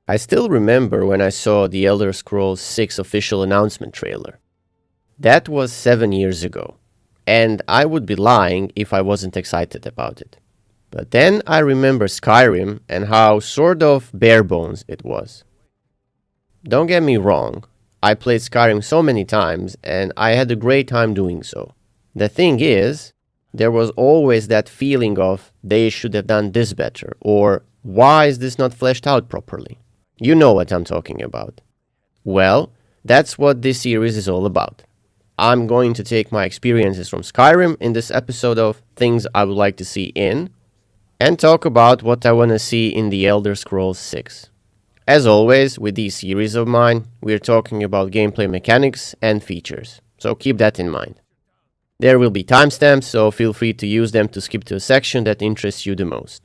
I still remember when I saw the Elder Scrolls 6 official announcement trailer. That was 7 years ago, and I would be lying if I wasn't excited about it. But then I remember Skyrim and how sort of bare bones it was. Don't get me wrong, I played Skyrim so many times and I had a great time doing so. The thing is, there was always that feeling of they should have done this better, or why is this not fleshed out properly? You know what I'm talking about. Well, that's what this series is all about. I'm going to take my experiences from Skyrim in this episode of Things I Would Like to See in, and talk about what I want to see in the Elder Scrolls 6. As always, with these series of mine, we're talking about gameplay mechanics and features, so keep that in mind. There will be timestamps, so feel free to use them to skip to a section that interests you the most.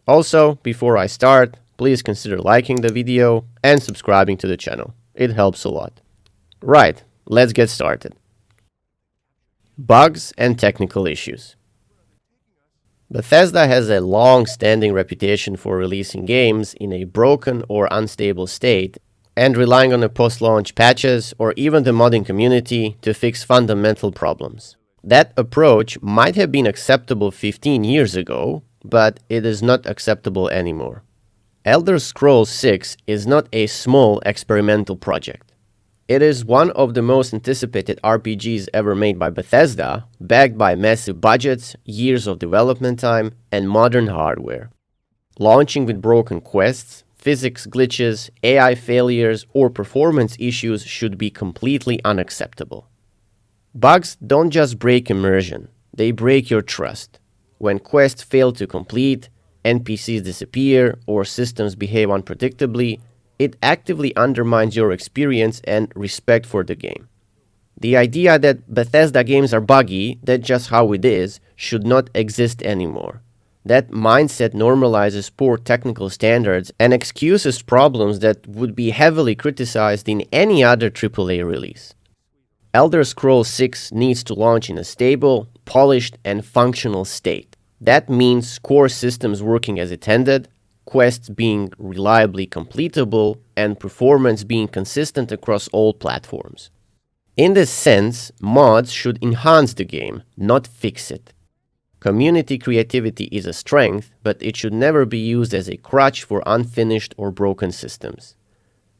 Also, before I start, please consider liking the video and subscribing to the channel. It helps a lot. Right, let's get started. Bugs and technical issues. Bethesda has a long-standing reputation for releasing games in a broken or unstable state and relying on the post-launch patches or even the modding community to fix fundamental problems. That approach might have been acceptable 15 years ago, but it is not acceptable anymore. Elder Scrolls 6 is not a small experimental project. It is one of the most anticipated RPGs ever made by Bethesda, backed by massive budgets, years of development time, and modern hardware. Launching with broken quests, physics glitches, AI failures, or performance issues should be completely unacceptable. Bugs don't just break immersion, they break your trust. When quests fail to complete, NPCs disappear, or systems behave unpredictably, it actively undermines your experience and respect for the game. The idea that Bethesda games are buggy, that's just how it is, should not exist anymore. That mindset normalizes poor technical standards and excuses problems that would be heavily criticized in any other AAA release. Elder Scrolls 6 needs to launch in a stable, polished, and functional state. That means core systems working as intended, quests being reliably completable, and performance being consistent across all platforms. In this sense, mods should enhance the game, not fix it. Community creativity is a strength, but it should never be used as a crutch for unfinished or broken systems.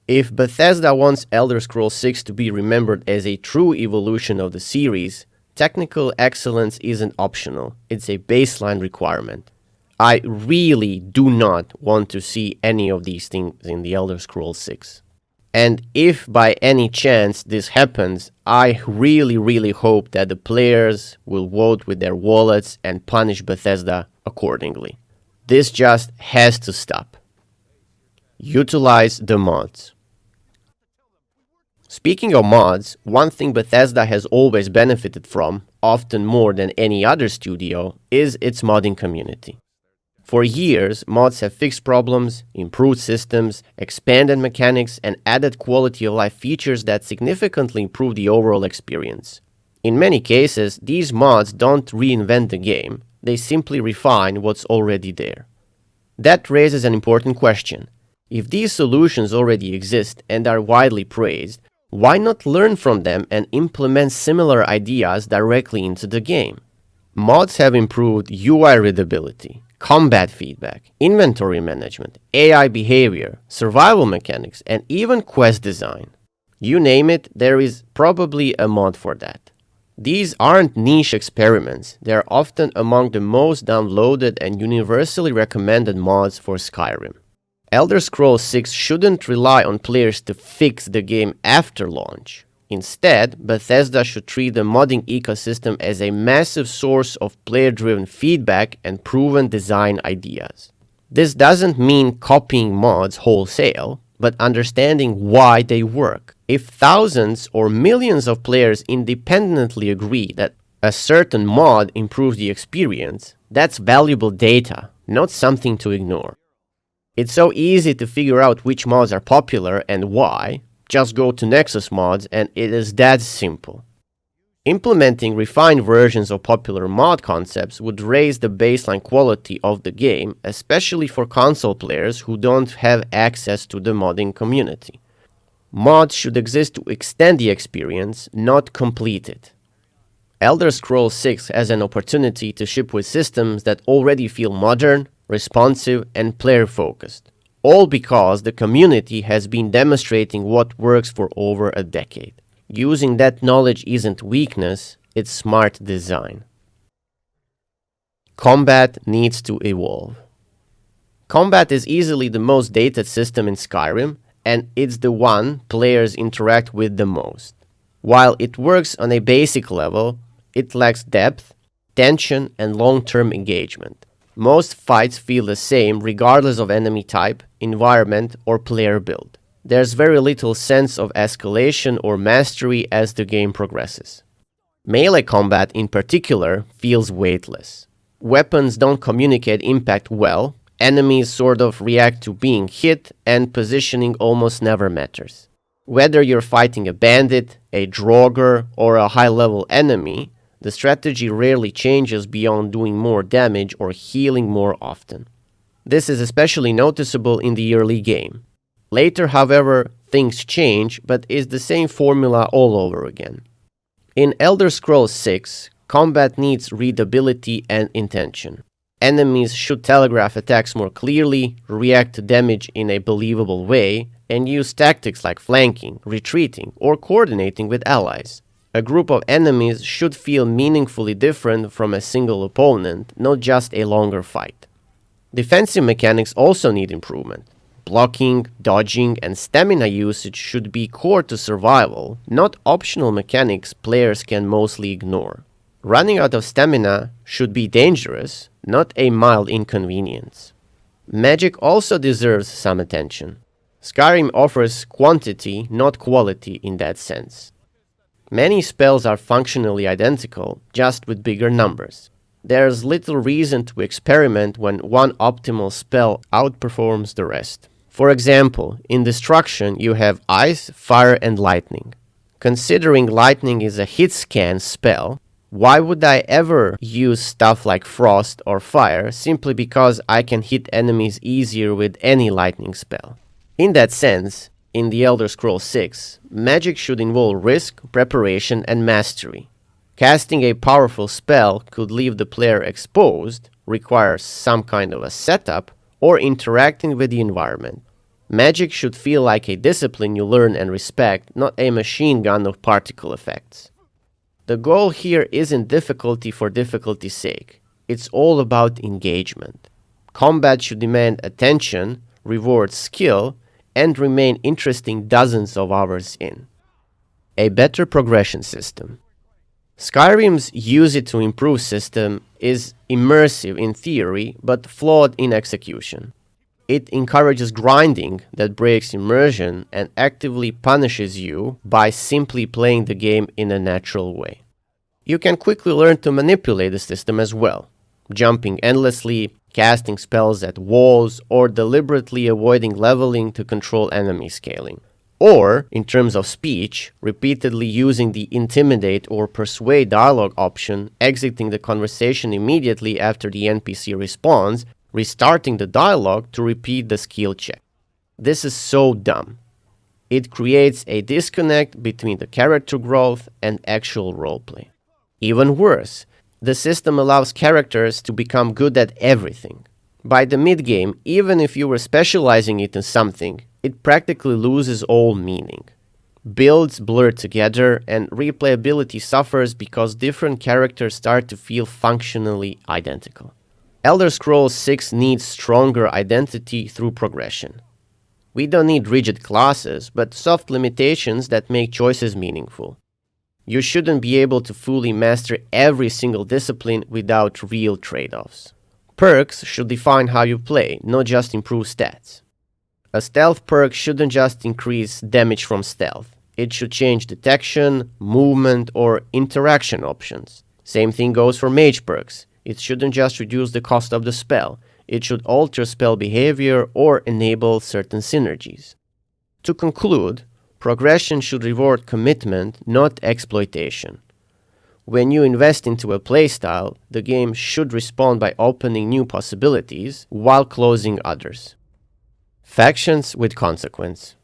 If Bethesda wants Elder Scrolls 6 to be remembered as a true evolution of the series, technical excellence isn't optional, it's a baseline requirement. I really do not want to see any of these things in the Elder Scrolls 6. And if by any chance this happens, I really hope that the players will vote with their wallets and punish Bethesda accordingly. This just has to stop. Utilize the mods. Speaking of mods, one thing Bethesda has always benefited from, often more than any other studio, is its modding community. For years, mods have fixed problems, improved systems, expanded mechanics, and added quality-of-life features that significantly improve the overall experience. In many cases, these mods don't reinvent the game, they simply refine what's already there. That raises an important question. If these solutions already exist and are widely praised, why not learn from them and implement similar ideas directly into the game? Mods have improved UI readability, combat feedback, inventory management, AI behavior, survival mechanics, and even quest design. You name it, there is probably a mod for that. These aren't niche experiments, they are often among the most downloaded and universally recommended mods for Skyrim. Elder Scrolls 6 shouldn't rely on players to fix the game after launch. Instead, Bethesda should treat the modding ecosystem as a massive source of player-driven feedback and proven design ideas. This doesn't mean copying mods wholesale, but understanding why they work. If thousands or millions of players independently agree that a certain mod improves the experience, that's valuable data, not something to ignore. It's so easy to figure out which mods are popular and why. Just go to Nexus mods and it is that simple. Implementing refined versions of popular mod concepts would raise the baseline quality of the game, especially for console players who don't have access to the modding community. Mods should exist to extend the experience, not complete it. Elder Scrolls 6 has an opportunity to ship with systems that already feel modern, responsive, and player-focused, all because the community has been demonstrating what works for over a decade. Using that knowledge isn't weakness, it's smart design. Combat needs to evolve. Combat is easily the most dated system in Skyrim, and it's the one players interact with the most. While it works on a basic level, it lacks depth, tension, and long-term engagement. Most fights feel the same regardless of enemy type, environment, or player build. There's very little sense of escalation or mastery as the game progresses. Melee combat in particular feels weightless. Weapons don't communicate impact well, enemies sort of react to being hit, and positioning almost never matters. Whether you're fighting a bandit, a draugr, or a high-level enemy, the strategy rarely changes beyond doing more damage or healing more often. This is especially noticeable in the early game. Later, however, things change, but it's the same formula all over again. In Elder Scrolls 6, combat needs readability and intention. Enemies should telegraph attacks more clearly, react to damage in a believable way, and use tactics like flanking, retreating, or coordinating with allies. A group of enemies should feel meaningfully different from a single opponent, not just a longer fight. Defensive mechanics also need improvement. Blocking, dodging, and stamina usage should be core to survival, not optional mechanics players can mostly ignore. Running out of stamina should be dangerous, not a mild inconvenience. Magic also deserves some attention. Skyrim offers quantity, not quality in that sense. Many spells are functionally identical, just with bigger numbers. There's little reason to experiment when one optimal spell outperforms the rest. For example, in Destruction you have Ice, Fire, and Lightning. Considering Lightning is a hit scan spell, why would I ever use stuff like Frost or Fire simply because I can hit enemies easier with any lightning spell? In that sense, in the Elder Scrolls 6, magic should involve risk, preparation, and mastery. Casting a powerful spell could leave the player exposed, requires some kind of a setup, or interacting with the environment. Magic should feel like a discipline you learn and respect, not a machine gun of particle effects. The goal here isn't difficulty for difficulty's sake. It's all about engagement. Combat should demand attention, reward skill, and remain interesting dozens of hours in. A better progression system. Skyrim's use it to improve system is immersive in theory, but flawed in execution. It encourages grinding that breaks immersion and actively punishes you by simply playing the game in a natural way. You can quickly learn to manipulate the system as well, jumping endlessly, casting spells at walls, or deliberately avoiding leveling to control enemy scaling. Or, in terms of speech, repeatedly using the intimidate or persuade dialogue option, exiting the conversation immediately after the NPC responds, restarting the dialogue to repeat the skill check. This is so dumb. It creates a disconnect between the character growth and actual roleplay. Even worse, the system allows characters to become good at everything. By the mid-game, even if you were specializing it in something, it practically loses all meaning. Builds blur together, and replayability suffers because different characters start to feel functionally identical. Elder Scrolls 6 needs stronger identity through progression. We don't need rigid classes, but soft limitations that make choices meaningful. You shouldn't be able to fully master every single discipline without real trade-offs. Perks should define how you play, not just improve stats. A stealth perk shouldn't just increase damage from stealth. It should change detection, movement, or interaction options. Same thing goes for mage perks. It shouldn't just reduce the cost of the spell. It should alter spell behavior or enable certain synergies. To conclude, progression should reward commitment, not exploitation. When you invest into a playstyle, the game should respond by opening new possibilities while closing others. Factions with consequence.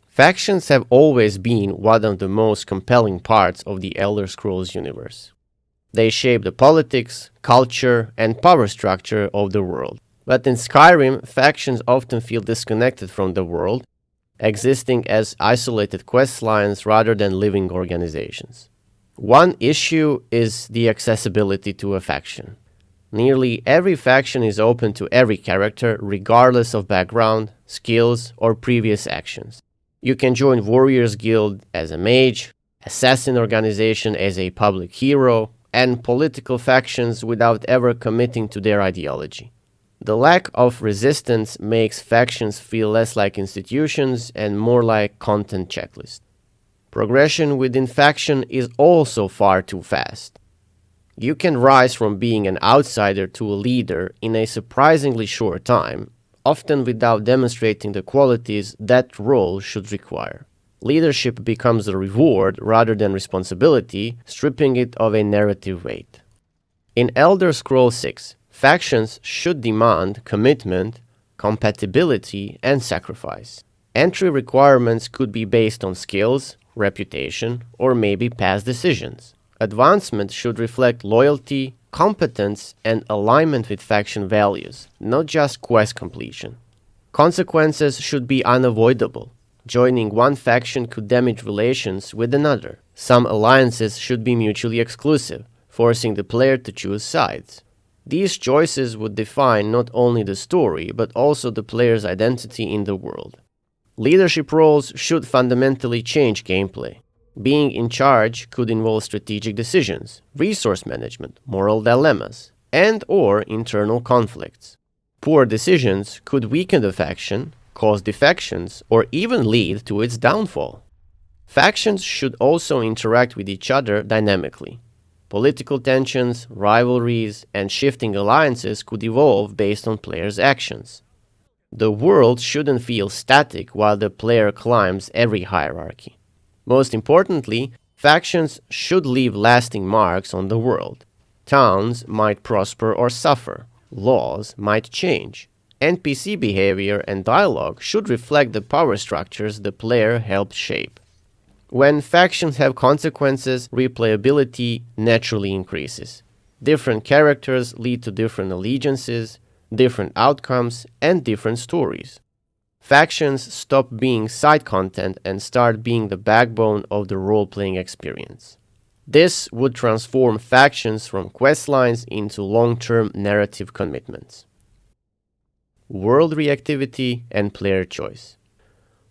Factions have always been one of the most compelling parts of the Elder Scrolls universe. They shape the politics, culture, and power structure of the world. But in Skyrim, factions often feel disconnected from the world, existing as isolated quest lines rather than living organizations. One issue is the accessibility to a faction. Nearly every faction is open to every character, regardless of background, skills, or previous actions. You can join Warriors Guild as a mage, Assassin Organization as a public hero, and political factions without ever committing to their ideology. The lack of resistance makes factions feel less like institutions and more like content checklists. Progression within faction is also far too fast. You can rise from being an outsider to a leader in a surprisingly short time, often without demonstrating the qualities that role should require. Leadership becomes a reward rather than responsibility, stripping it of a narrative weight. In Elder Scrolls 6, factions should demand commitment, compatibility, and sacrifice. Entry requirements could be based on skills, reputation, or maybe past decisions. Advancement should reflect loyalty, competence, and alignment with faction values, not just quest completion. Consequences should be unavoidable. Joining one faction could damage relations with another. Some alliances should be mutually exclusive, forcing the player to choose sides. These choices would define not only the story, but also the player's identity in the world. Leadership roles should fundamentally change gameplay. Being in charge could involve strategic decisions, resource management, moral dilemmas, and/or internal conflicts. Poor decisions could weaken the faction, cause defections, or even lead to its downfall. Factions should also interact with each other dynamically. Political tensions, rivalries, and shifting alliances could evolve based on players' actions. The world shouldn't feel static while the player climbs every hierarchy. Most importantly, factions should leave lasting marks on the world. Towns might prosper or suffer. Laws might change. NPC behavior and dialogue should reflect the power structures the player helped shape. When factions have consequences, replayability naturally increases. Different characters lead to different allegiances, different outcomes, and different stories. Factions stop being side content and start being the backbone of the role-playing experience. This would transform factions from questlines into long-term narrative commitments. World reactivity and player choice.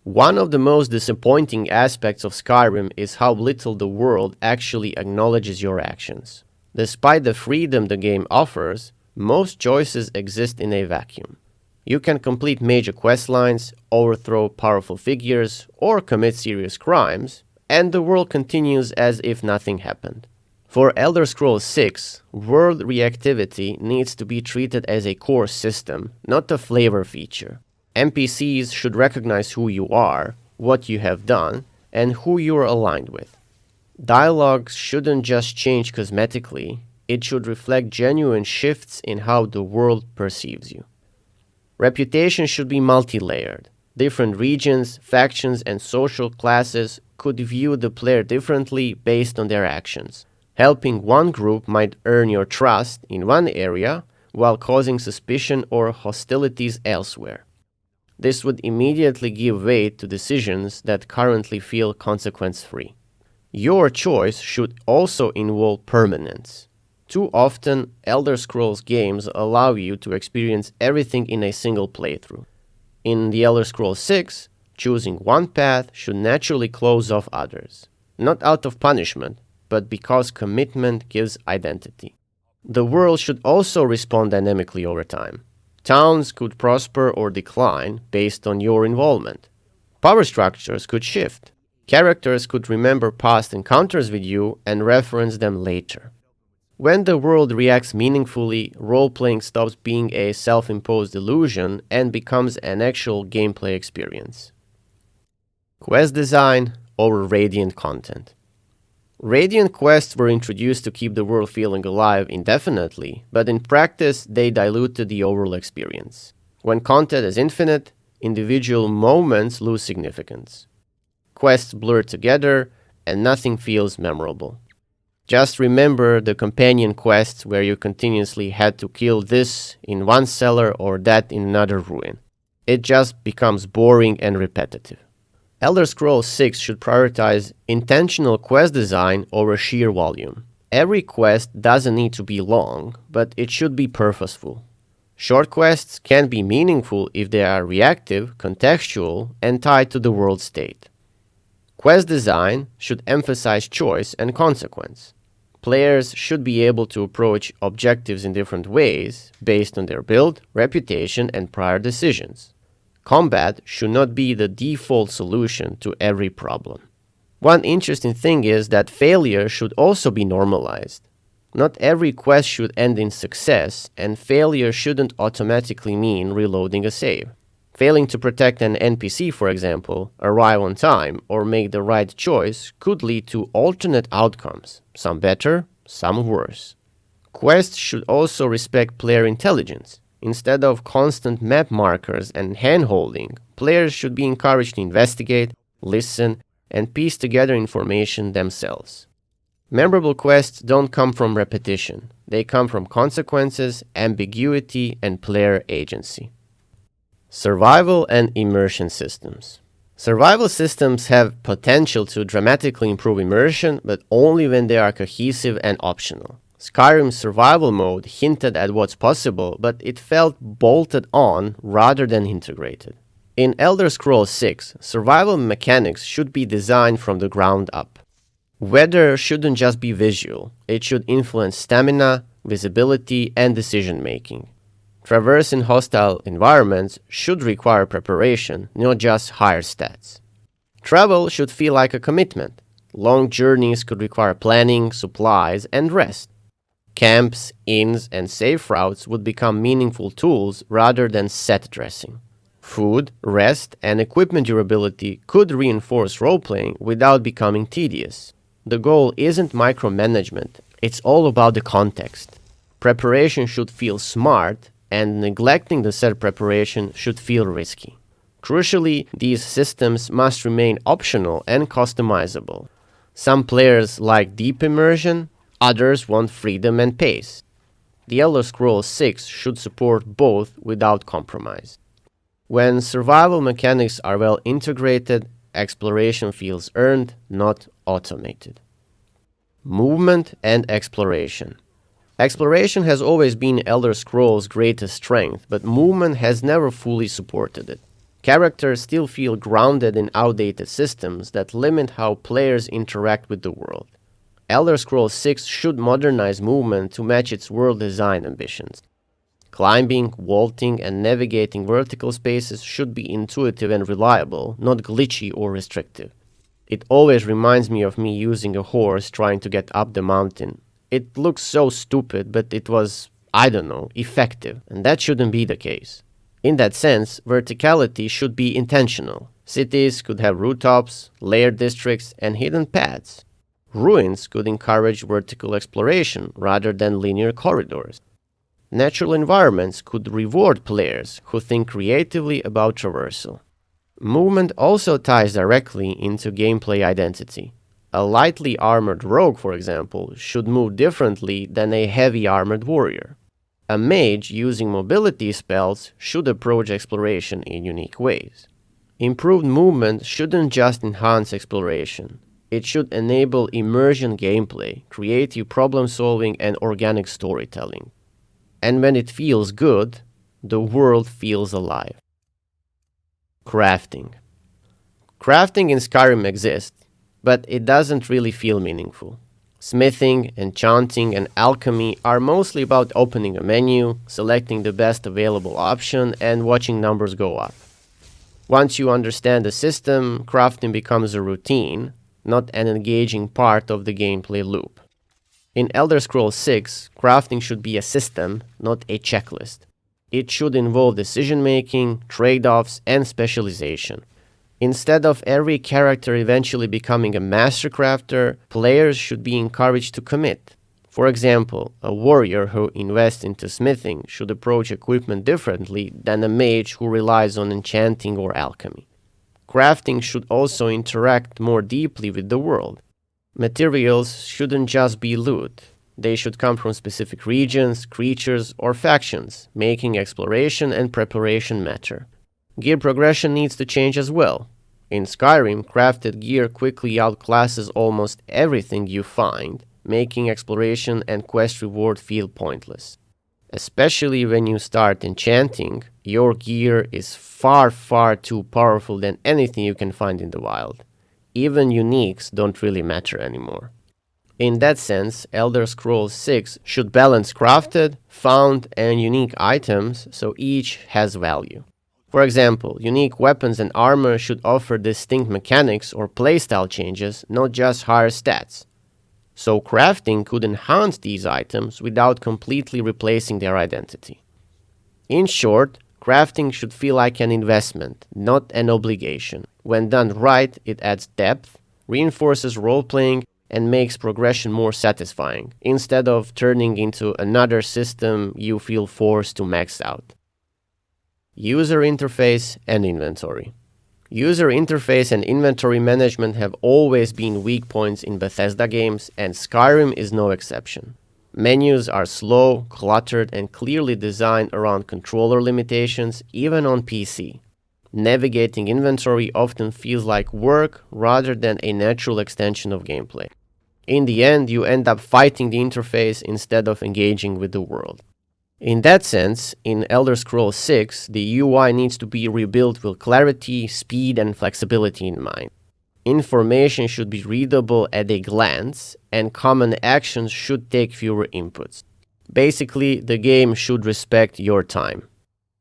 One of the most disappointing aspects of Skyrim is how little the world actually acknowledges your actions. Despite the freedom the game offers, most choices exist in a vacuum. You can complete major questlines, overthrow powerful figures, or commit serious crimes, and the world continues as if nothing happened. For Elder Scrolls 6, world reactivity needs to be treated as a core system, not a flavor feature. NPCs should recognize who you are, what you have done, and who you are aligned with. Dialogue shouldn't just change cosmetically, it should reflect genuine shifts in how the world perceives you. Reputation should be multi-layered. Different regions, factions, and social classes could view the player differently based on their actions. Helping one group might earn your trust in one area, while causing suspicion or hostilities elsewhere. This would immediately give weight to decisions that currently feel consequence-free. Your choice should also involve permanence. Too often, Elder Scrolls games allow you to experience everything in a single playthrough. In the Elder Scrolls 6, choosing one path should naturally close off others, not out of punishment, but because commitment gives identity. The world should also respond dynamically over time. Towns could prosper or decline based on your involvement. Power structures could shift. Characters could remember past encounters with you and reference them later. When the world reacts meaningfully, role-playing stops being a self-imposed illusion and becomes an actual gameplay experience. Quest design over radiant content. Radiant quests were introduced to keep the world feeling alive indefinitely, but in practice they diluted the overall experience. When content is infinite, individual moments lose significance. Quests blur together, and nothing feels memorable. Just remember the companion quests where you continuously had to kill this in one cellar or that in another ruin. It just becomes boring and repetitive. Elder Scrolls 6 should prioritize intentional quest design over sheer volume. Every quest doesn't need to be long, but it should be purposeful. Short quests can be meaningful if they are reactive, contextual, and tied to the world state. Quest design should emphasize choice and consequence. Players should be able to approach objectives in different ways based on their build, reputation, and prior decisions. Combat should not be the default solution to every problem. One interesting thing is that failure should also be normalized. Not every quest should end in success, and failure shouldn't automatically mean reloading a save. Failing to protect an NPC, for example, arrive on time, or make the right choice could lead to alternate outcomes, some better, some worse. Quests should also respect player intelligence. Instead of constant map markers and hand-holding, players should be encouraged to investigate, listen, and piece together information themselves. Memorable quests don't come from repetition. They come from consequences, ambiguity, and player agency. Survival and immersion systems. Survival systems have potential to dramatically improve immersion, but only when they are cohesive and optional. Skyrim's survival mode hinted at what's possible, but it felt bolted on rather than integrated. In Elder Scrolls 6, survival mechanics should be designed from the ground up. Weather shouldn't just be visual, it should influence stamina, visibility, and decision-making. Traversing hostile environments should require preparation, not just higher stats. Travel should feel like a commitment. Long journeys could require planning, supplies, and rest. Camps, inns, and safe routes would become meaningful tools rather than set dressing. Food, rest, and equipment durability could reinforce role-playing without becoming tedious. The goal isn't micromanagement, it's all about the context. Preparation should feel smart, and neglecting the set preparation should feel risky. Crucially, these systems must remain optional and customizable. Some players like deep immersion, others want freedom and pace. The Elder Scrolls 6 should support both without compromise. When survival mechanics are well integrated, exploration feels earned, not automated. Movement and exploration. Exploration has always been Elder Scrolls' greatest strength, but movement has never fully supported it. Characters still feel grounded in outdated systems that limit how players interact with the world. Elder Scrolls 6 should modernize movement to match its world design ambitions. Climbing, vaulting, and navigating vertical spaces should be intuitive and reliable, not glitchy or restrictive. It always reminds me of me using a horse trying to get up the mountain. It looks so stupid, but it was, effective, and that shouldn't be the case. In that sense, verticality should be intentional. Cities could have rooftops, layered districts, and hidden paths. Ruins could encourage vertical exploration rather than linear corridors. Natural environments could reward players who think creatively about traversal. Movement also ties directly into gameplay identity. A lightly armored rogue, for example, should move differently than a heavy armored warrior. A mage using mobility spells should approach exploration in unique ways. Improved movement shouldn't just enhance exploration. It should enable immersion gameplay, creative problem solving, and organic storytelling. And when it feels good, the world feels alive. Crafting. Crafting in Skyrim exists, but it doesn't really feel meaningful. Smithing, enchanting, and alchemy are mostly about opening a menu, selecting the best available option, and watching numbers go up. Once you understand the system, crafting becomes a routine, not an engaging part of the gameplay loop. In Elder Scrolls 6, crafting should be a system, not a checklist. It should involve decision-making, trade-offs, and specialization. Instead of every character eventually becoming a master crafter, players should be encouraged to commit. For example, a warrior who invests into smithing should approach equipment differently than a mage who relies on enchanting or alchemy. Crafting should also interact more deeply with the world. Materials shouldn't just be loot. They should come from specific regions, creatures, or factions, making exploration and preparation matter. Gear progression needs to change as well. In Skyrim, crafted gear quickly outclasses almost everything you find, making exploration and quest reward feel pointless. Especially when you start enchanting, your gear is far too powerful than anything you can find in the wild. Even uniques don't really matter anymore. In that sense, Elder Scrolls 6 should balance crafted, found, and unique items so each has value. For example, unique weapons and armor should offer distinct mechanics or playstyle changes, not just higher stats. So crafting could enhance these items without completely replacing their identity. In short, crafting should feel like an investment, not an obligation. When done right, it adds depth, reinforces role-playing, and makes progression more satisfying, instead of turning into another system you feel forced to max out. User interface and inventory. User interface and inventory management have always been weak points in Bethesda games, and Skyrim is no exception. Menus are slow, cluttered, and clearly designed around controller limitations, even on PC. Navigating inventory often feels like work rather than a natural extension of gameplay. In the end, you end up fighting the interface instead of engaging with the world. In that sense, in Elder Scrolls 6, the UI needs to be rebuilt with clarity, speed, and flexibility in mind. Information should be readable at a glance, and common actions should take fewer inputs. Basically, the game should respect your time.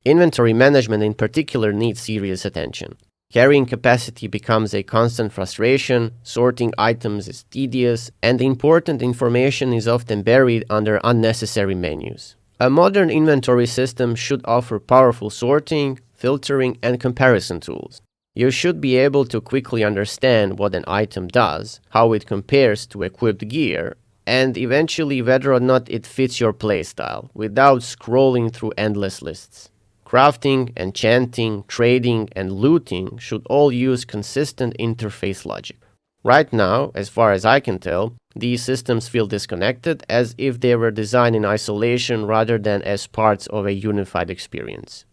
Inventory management in particular needs serious attention. Carrying capacity becomes a constant frustration, sorting items is tedious, and important information is often buried under unnecessary menus. A modern inventory system should offer powerful sorting, filtering, and comparison tools. You should be able to quickly understand what an item does, how it compares to equipped gear, and eventually whether or not it fits your playstyle, without scrolling through endless lists. Crafting, enchanting, trading, and looting should all use consistent interface logic. Right now, as far as I can tell, these systems feel disconnected, as if they were designed in isolation rather than as parts of a unified experience.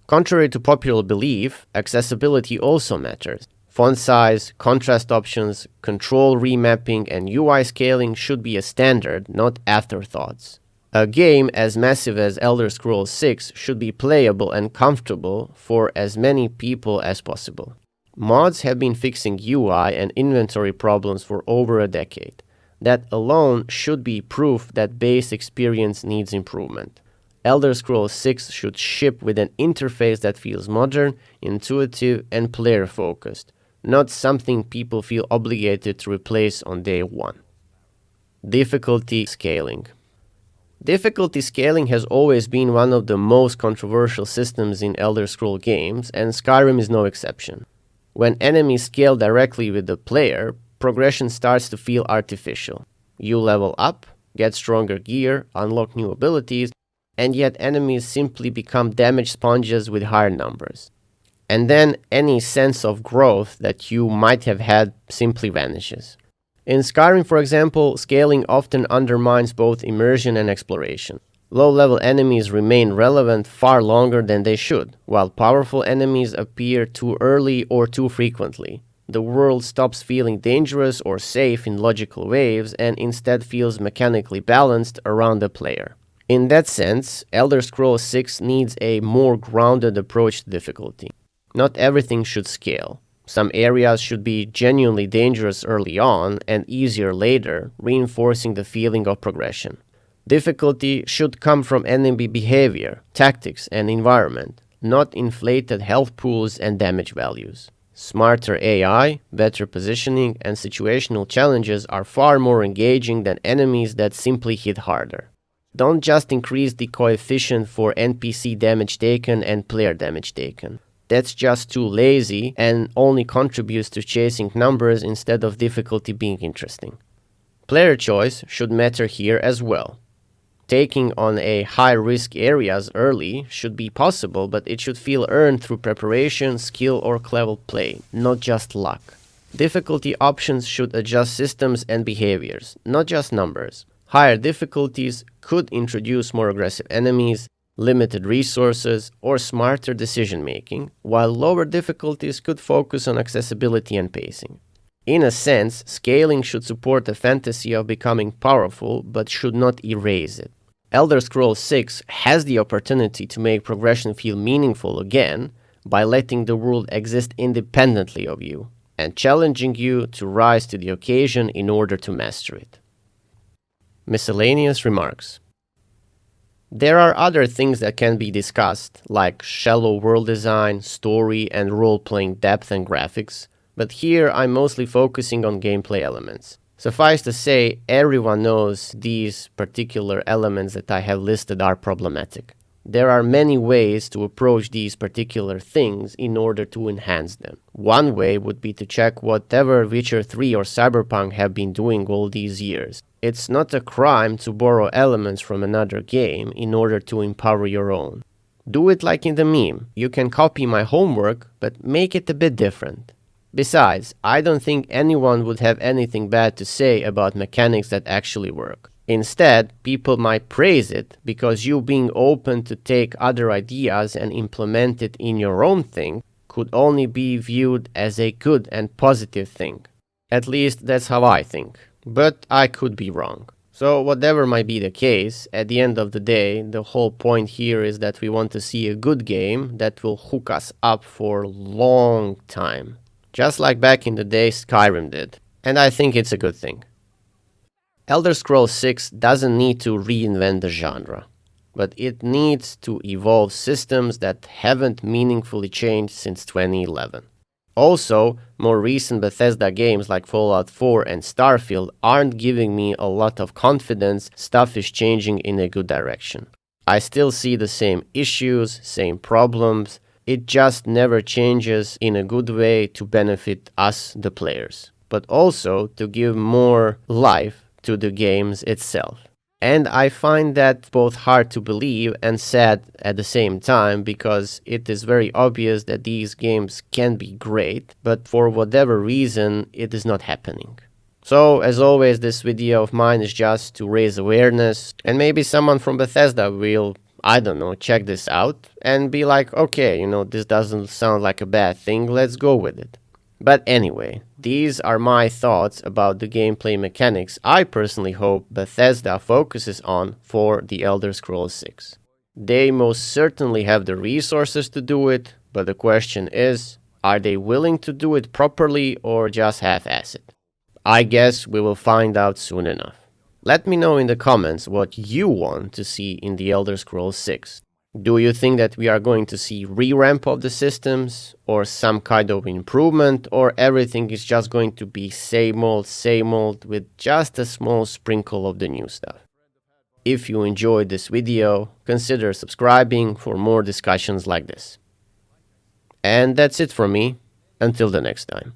Contrary to popular belief, accessibility also matters. Font size, contrast options, control remapping, and UI scaling should be a standard, not afterthoughts. A game as massive as Elder Scrolls 6 should be playable and comfortable for as many people as possible. Mods have been fixing UI and inventory problems for over a decade. That alone should be proof that base experience needs improvement. Elder Scrolls 6 should ship with an interface that feels modern, intuitive, and player-focused, not something people feel obligated to replace on day one. Difficulty scaling. Difficulty scaling has always been one of the most controversial systems in Elder Scrolls games, and Skyrim is no exception. When enemies scale directly with the player, progression starts to feel artificial. You level up, get stronger gear, unlock new abilities, and yet enemies simply become damage sponges with higher numbers. And then any sense of growth that you might have had simply vanishes. In Skyrim, for example, scaling often undermines both immersion and exploration. Low-level enemies remain relevant far longer than they should, while powerful enemies appear too early or too frequently. The world stops feeling dangerous or safe in logical waves and instead feels mechanically balanced around the player. In that sense, Elder Scrolls 6 needs a more grounded approach to difficulty. Not everything should scale. Some areas should be genuinely dangerous early on and easier later, reinforcing the feeling of progression. Difficulty should come from enemy behavior, tactics, and environment, not inflated health pools and damage values. Smarter AI, better positioning, and situational challenges are far more engaging than enemies that simply hit harder. Don't just increase the coefficient for NPC damage taken and player damage taken. That's just too lazy and only contributes to chasing numbers instead of difficulty being interesting. Player choice should matter here as well. Taking on a high-risk areas early should be possible, but it should feel earned through preparation, skill, or clever play, not just luck. Difficulty options should adjust systems and behaviors, not just numbers. Higher difficulties could introduce more aggressive enemies, limited resources, or smarter decision-making, while lower difficulties could focus on accessibility and pacing. In a sense, scaling should support the fantasy of becoming powerful, but should not erase it. Elder Scrolls 6 has the opportunity to make progression feel meaningful again by letting the world exist independently of you, and challenging you to rise to the occasion in order to master it. Miscellaneous remarks. There are other things that can be discussed, like shallow world design, story, and role-playing depth and graphics, but here I'm mostly focusing on gameplay elements. Suffice to say, everyone knows these particular elements that I have listed are problematic. There are many ways to approach these particular things in order to enhance them. One way would be to check whatever Witcher 3 or Cyberpunk have been doing all these years. It's not a crime to borrow elements from another game in order to empower your own. Do it like in the meme. You can copy my homework, but make it a bit different. Besides, I don't think anyone would have anything bad to say about mechanics that actually work. Instead, people might praise it because you being open to take other ideas and implement it in your own thing could only be viewed as a good and positive thing. At least that's how I think. But I could be wrong. So whatever might be the case, at the end of the day, the whole point here is that we want to see a good game that will hook us up for a long time. Just like back in the day Skyrim did. And I think it's a good thing. Elder Scrolls 6 doesn't need to reinvent the genre, but it needs to evolve systems that haven't meaningfully changed since 2011. Also, more recent Bethesda games like Fallout 4 and Starfield aren't giving me a lot of confidence stuff is changing in a good direction. I still see the same issues, same problems. It just never changes in a good way to benefit us, the players, but also to give more life to the games itself. And I find that both hard to believe and sad at the same time, because it is very obvious that these games can be great, but for whatever reason, it is not happening. So, as always, this video of mine is just to raise awareness, and maybe someone from Bethesda will, I don't know, check this out and be like, okay, this doesn't sound like a bad thing, let's go with it. But anyway, these are my thoughts about the gameplay mechanics I personally hope Bethesda focuses on for the Elder Scrolls 6. They most certainly have the resources to do it, but the question is, are they willing to do it properly or just half-ass it? I guess we will find out soon enough. Let me know in the comments what you want to see in the Elder Scrolls 6. Do you think that we are going to see re-ramp of the systems, or some kind of improvement, or everything is just going to be same old with just a small sprinkle of the new stuff? If you enjoyed this video, consider subscribing for more discussions like this. And that's it from me. Until the next time.